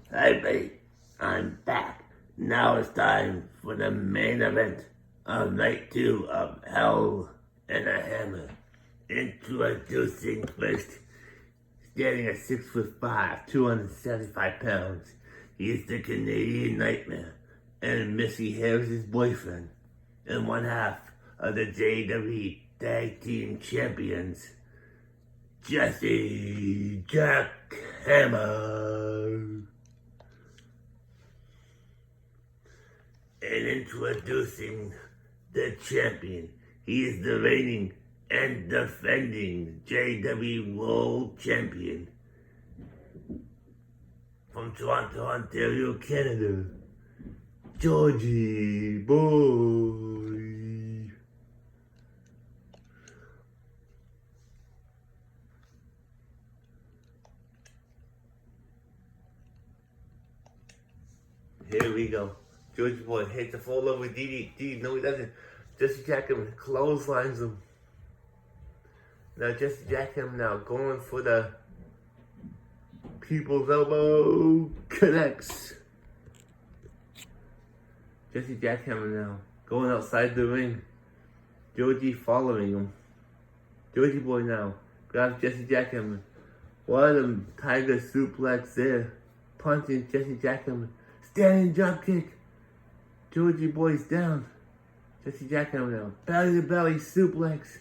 Hey, buddy, I'm back. Now it's time for the main event of night 2 of Hell and a Hammer. Introducing first, standing at 6'5", 275 pounds. He is the Canadian Nightmare and Missy Harris's boyfriend, and one half of the JWE Tag Team Champions, Jesse Jackhammer. And introducing the champion. He is the reigning and defending JWE World Champion from Toronto, Ontario, Canada, Georgie Boy. Here we go. Georgie Boy hits the fall over DDT. No, he doesn't. Jesse Jackhammer clotheslines him. Now Jesse Jackhammer now going for the people's elbow. Connects. Jesse Jackhammer now going outside the ring. Georgie following him. Georgie Boy now grabs Jesse Jackhammer. What a tiger suplex there. Punching Jesse Jackhammer. Standing dropkick. Georgie Boy's down. Jesse Jackhammer now. Belly to belly suplex.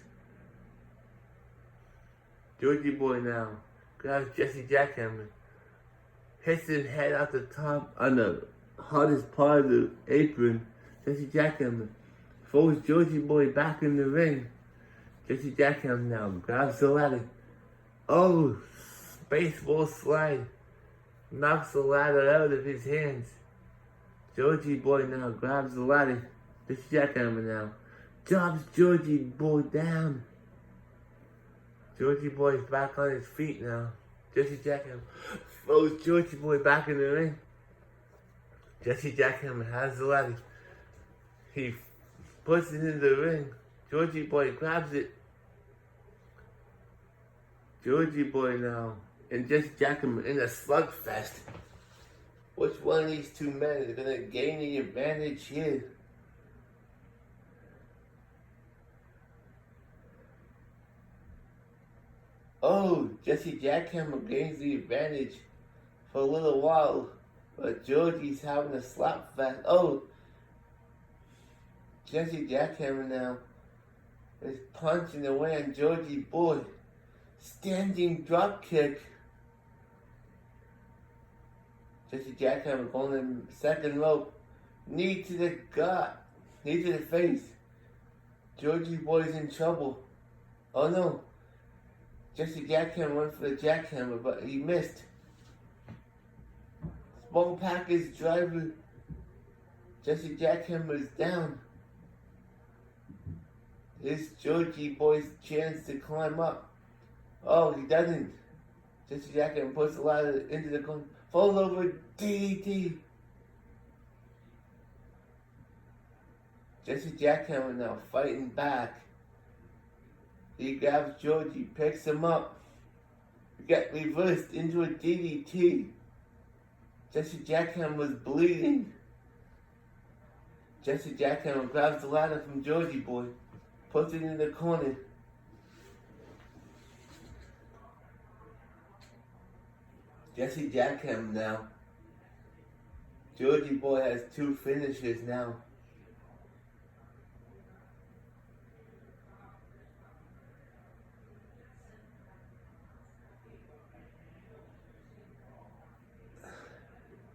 Georgie Boy now grabs Jesse Jackhammer. Hits his head out the top on the hardest part of the apron. Jesse Jackhammer throws Georgie Boy back in the ring. Jesse Jackhammer now grabs the ladder. Oh, baseball slide. Knocks the ladder out of his hands. Georgie Boy now grabs the ladder. This Jackhammer now drops Georgie Boy down. Georgie Boy's back on his feet now. Jesse Jackhammer throws Georgie Boy back in the ring. Jesse Jackhammer has the ladder. He puts it in the ring. Georgie Boy grabs it. Georgie Boy now and Jesse Jackhammer in a slugfest. Which one of these two men is going to gain the advantage here? Oh, Jesse Jackhammer gains the advantage for a little while, but Georgie's having a slap fest. Oh, Jesse Jackhammer now is punching away on Georgie Boy. Standing drop kick. Jesse Jackhammer going in second rope. Knee to the gut. Knee to the face. Georgie Boy's in trouble. Oh no. Jesse Jackhammer went for the jackhammer, but he missed. Small package driver. Jesse Jackhammer is down. Here's Georgie Boy's chance to climb up. Oh, he doesn't. Jesse Jackhammer puts the ladder into the corner. Falls over DDT. Jesse Jackhammer now fighting back. He grabs Georgie, picks him up. He got reversed into a DDT. Jesse Jackhammer was bleeding. Jesse Jackhammer grabs the ladder from Georgie Boy, puts it in the corner. Jesse Jackhammer now. Georgie Boy has 2 finishes now.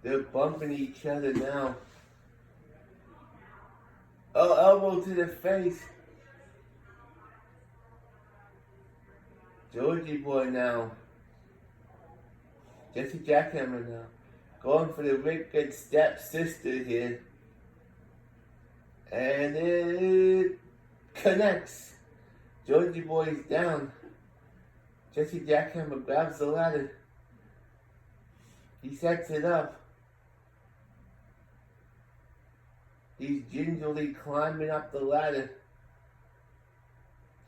They're bumping each other now. Oh, elbow to the face. Georgie Boy now. Jesse Jackhammer now. Going for the wicked stepsister here. And it connects. Georgie Boy's down. Jesse Jackhammer grabs the ladder. He sets it up. He's gingerly climbing up the ladder.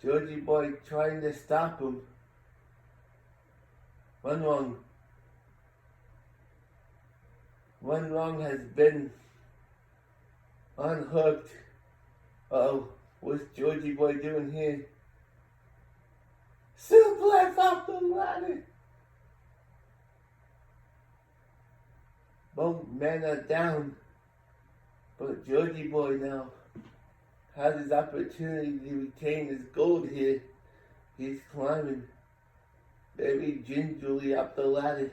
Georgie Boy trying to stop him. One wrong. One lung has been unhooked. Uh-oh, what's Georgie boy doing here? Suplex off the ladder. Both men are down. But Georgie boy now has his opportunity to retain his gold here. He's climbing very gingerly up the ladder.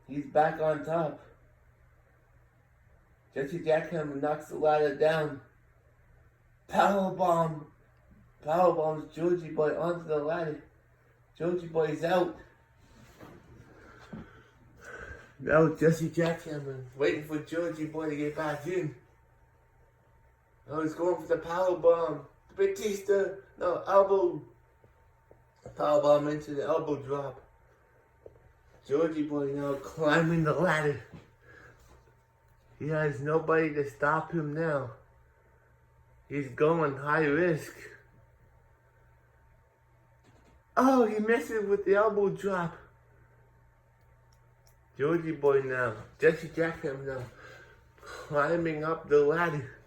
He's back on top. Jesse Jackhammer knocks the ladder down. Powerbomb. Powerbombs Georgie boy onto the ladder. Georgie boy's out. Now Jesse Jackhammer waiting for Georgie boy to get back in. Oh, he's going for the powerbomb. Batista, no, elbow. Powerbomb into the elbow drop. Georgie boy now climbing the ladder. He has nobody to stop him now. He's going high risk. Oh, he misses with the elbow drop. Georgie boy now, Jesse Jackhammer now, climbing up the ladder.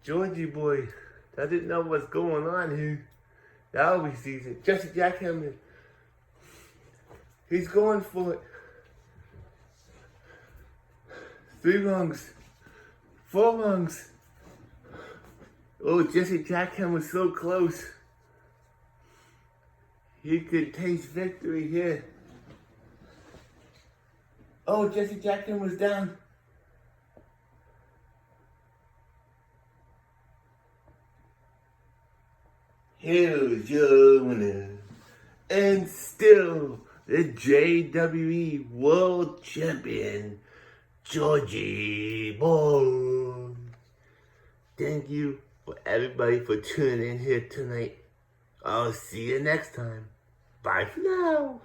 Georgie boy doesn't know what's going on here. Now he sees it. Jesse Jackhammer, he's going for it. 3 rungs, 4 rungs. Oh, Jesse Jackhammer so close. He could taste victory here. Oh, Jesse Jackhammer's down. Here's your winner. And still the JWE World Champion, Georgie Boy. Thank you for everybody for tuning in here tonight. I'll see you next time. Bye for now.